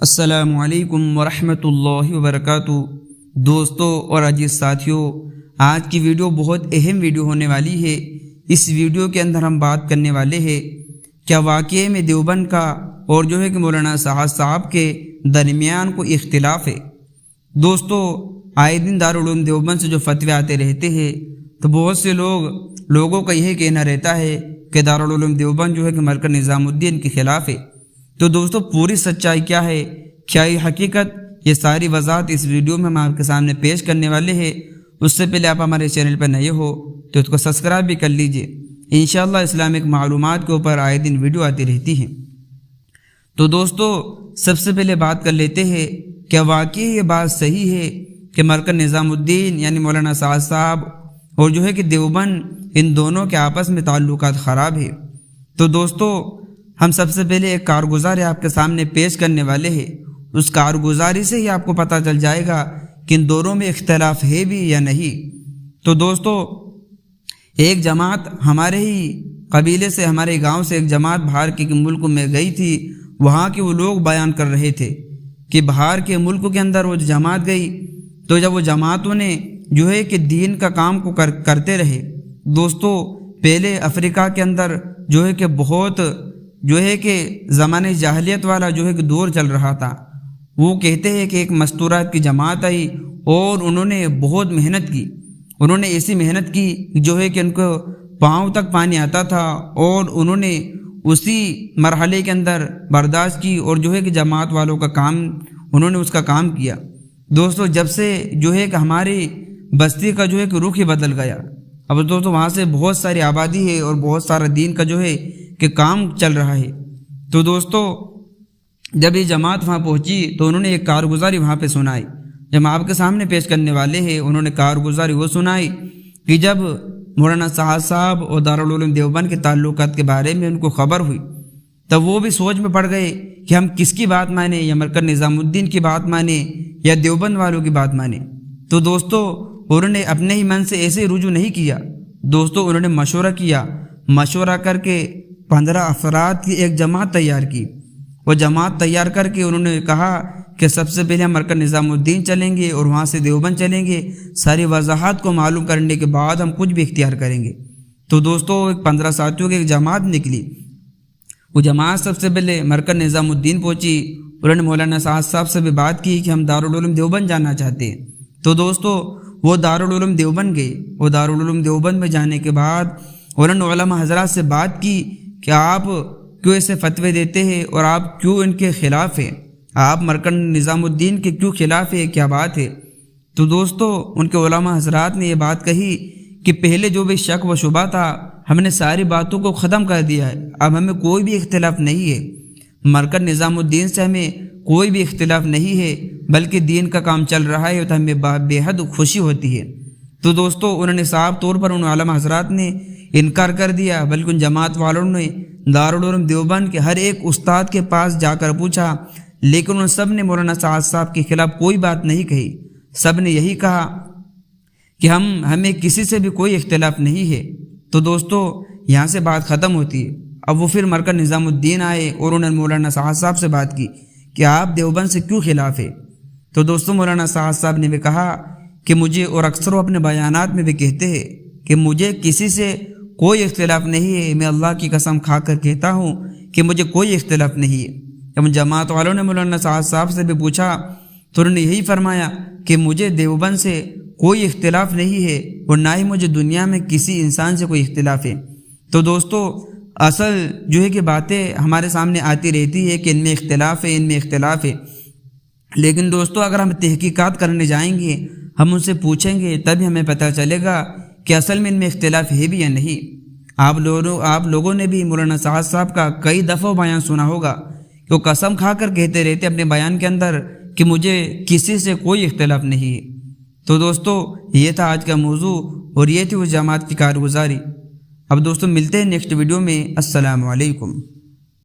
السلام علیکم ورحمۃ اللہ وبرکاتہ۔ دوستوں اور عزیز ساتھیوں، آج کی ویڈیو بہت اہم ویڈیو ہونے والی ہے۔ اس ویڈیو کے اندر ہم بات کرنے والے ہیں کیا واقعے میں دیوبند کا اور کہ مولانا سعد صاحب کے درمیان کوئی اختلاف ہے۔ دوستوں، آئے دن دارالعلوم دیوبند سے جو فتوے آتے رہتے ہیں تو بہت سے لوگوں کا یہ کہنا رہتا ہے کہ دارالعلوم دیوبند کہ مرکز نظام الدین کے خلاف ہے۔ تو دوستوں، پوری سچائی کیا ہے، کیا یہ حقیقت، یہ ساری وضاحت اس ویڈیو میں ہم آپ کے سامنے پیش کرنے والے ہیں۔ اس سے پہلے آپ ہمارے چینل پر نئے ہو تو اس کو سبسکرائب بھی کر لیجئے۔ انشاءاللہ اسلامک معلومات کے اوپر آئے دن ویڈیو آتی رہتی ہیں۔ تو دوستوں، سب سے پہلے بات کر لیتے ہیں کہ واقعی یہ بات صحیح ہے کہ مرکز نظام الدین یعنی مولانا سعد صاحب اور کہ دیوبند، ان دونوں کے آپس میں تعلقات خراب ہے۔ تو دوستوں، ہم سب سے پہلے ایک کارگزاری آپ کے سامنے پیش کرنے والے ہیں۔ اس کارگزاری سے ہی آپ کو پتہ چل جائے گا کہ ان دونوں میں اختلاف ہے بھی یا نہیں۔ تو دوستوں، ایک جماعت ہمارے ہی قبیلے سے، ہمارے گاؤں سے ایک جماعت باہر کے ملک میں گئی تھی۔ وہاں کے وہ لوگ بیان کر رہے تھے کہ باہر کے ملک کے اندر وہ جماعت گئی تو جب وہ جماعتوں نے کہ دین کا کام کو کرتے رہے۔ دوستوں، پہلے افریقہ کے اندر کہ بہت کہ زمانے جاہلیت والا کہ دور چل رہا تھا۔ وہ کہتے ہیں کہ ایک مستورات کی جماعت آئی اور انہوں نے بہت محنت کی۔ انہوں نے ایسی محنت کی کہ ان کو پاؤں تک پانی آتا تھا اور انہوں نے اسی مرحلے کے اندر برداشت کی اور کہ جماعت والوں کا کام، انہوں نے اس کا کام کیا۔ دوستوں، جب سے کہ ہماری بستی کا کہ رخ ہی بدل گیا۔ اب دوستوں، وہاں سے بہت ساری آبادی ہے اور بہت سارا دین کا کہ کام چل رہا ہے۔ تو دوستوں، جب یہ جماعت وہاں پہنچی تو انہوں نے ایک کارگزاری وہاں پہ سنائی، جب آپ کے سامنے پیش کرنے والے ہیں۔ انہوں نے کارگزاری وہ سنائی کہ جب مولانا سعد صاحب اور دارالعلوم دیوبند کے تعلقات کے بارے میں ان کو خبر ہوئی تب وہ بھی سوچ میں پڑ گئے کہ ہم کس کی بات مانیں، یا مرکز نظام الدین کی بات مانیں یا دیوبند والوں کی بات مانیں۔ تو دوستوں، انہوں نے اپنے ہی من سے ایسے رجوع نہیں کیا۔ دوستوں، انہوں نے مشورہ کیا، مشورہ کر کے 15 افراد کی ایک جماعت تیار کی۔ وہ جماعت تیار کر کے انہوں نے کہا کہ سب سے پہلے ہم مرکز نظام الدین چلیں گے اور وہاں سے دیوبند چلیں گے۔ ساری وضاحت کو معلوم کرنے کے بعد ہم کچھ بھی اختیار کریں گے۔ تو دوستوں، 15 ساتھیوں کی ایک جماعت نکلی۔ وہ جماعت سب سے پہلے مرکز نظام الدین پہنچی۔ انہوں نے مولانا سعد صاحب سے بھی بات کی کہ ہم دارالعلوم دیوبند جانا چاہتے ہیں۔ تو دوستوں، وہ دارالعلوم دیوبند گئے۔ وہ دارالعلوم دیوبند میں جانے کے بعد انہوں نے علماء حضرات سے بات کی کہ آپ کیوں ایسے فتوے دیتے ہیں اور آپ کیوں ان کے خلاف ہیں، آپ مرکز نظام الدین کے کیوں خلاف ہے، کیا بات ہے۔ تو دوستوں، ان کے علماء حضرات نے یہ بات کہی کہ پہلے جو بھی شک و شبہ تھا ہم نے ساری باتوں کو ختم کر دیا ہے۔ اب ہمیں کوئی بھی اختلاف نہیں ہے، مرکز نظام الدین سے ہمیں کوئی بھی اختلاف نہیں ہے، بلکہ دین کا کام چل رہا ہے تو ہمیں بے حد خوشی ہوتی ہے۔ تو دوستوں، انہوں نے صاف طور پر ان علماء حضرات نے انکار کر دیا، بلکہ ان جماعت والوں نے دارالعلوم دیوبند کے ہر ایک استاد کے پاس جا کر پوچھا، لیکن ان سب نے مولانا سعد صاحب کے خلاف کوئی بات نہیں کہی۔ سب نے یہی کہا کہ ہمیں کسی سے بھی کوئی اختلاف نہیں ہے۔ تو دوستوں، یہاں سے بات ختم ہوتی ہے۔ اب وہ پھر مرکز نظام الدین آئے اور انہوں نے مولانا سعد صاحب سے بات کی کہ آپ دیوبند سے کیوں خلاف ہے۔ تو دوستوں، مولانا سعد صاحب نے بھی کہا کہ مجھے، اور اکثر وہ اپنے بیانات میں بھی کہتے ہیں کہ مجھے کسی سے کوئی اختلاف نہیں ہے، میں اللہ کی قسم کھا کر کہتا ہوں کہ مجھے کوئی اختلاف نہیں ہے۔ جب جماعت والوں نے مولانا سعد صاحب سے بھی پوچھا تو انہوں نے یہی فرمایا کہ مجھے دیوبند سے کوئی اختلاف نہیں ہے اور نہ ہی مجھے دنیا میں کسی انسان سے کوئی اختلاف ہے۔ تو دوستوں، اصل کہ باتیں ہمارے سامنے آتی رہتی ہے کہ ان میں اختلاف ہے، ان میں اختلاف ہے، لیکن دوستوں اگر ہم تحقیقات کرنے جائیں گے، ہم ان سے پوچھیں گے، تبھی ہمیں پتہ چلے گا کہ اصل میں ان میں اختلاف ہے بھی یا نہیں۔ آپ لوگوں نے بھی مولانا سعد صاحب کا کئی دفعہ بیان سنا ہوگا کہ وہ قسم کھا کر کہتے رہتے اپنے بیان کے اندر کہ مجھے کسی سے کوئی اختلاف نہیں ہے۔ تو دوستوں، یہ تھا آج کا موضوع اور یہ تھی اس جماعت کی کارگزاری۔ اب دوستوں، ملتے ہیں نیکسٹ ویڈیو میں۔ السلام علیکم۔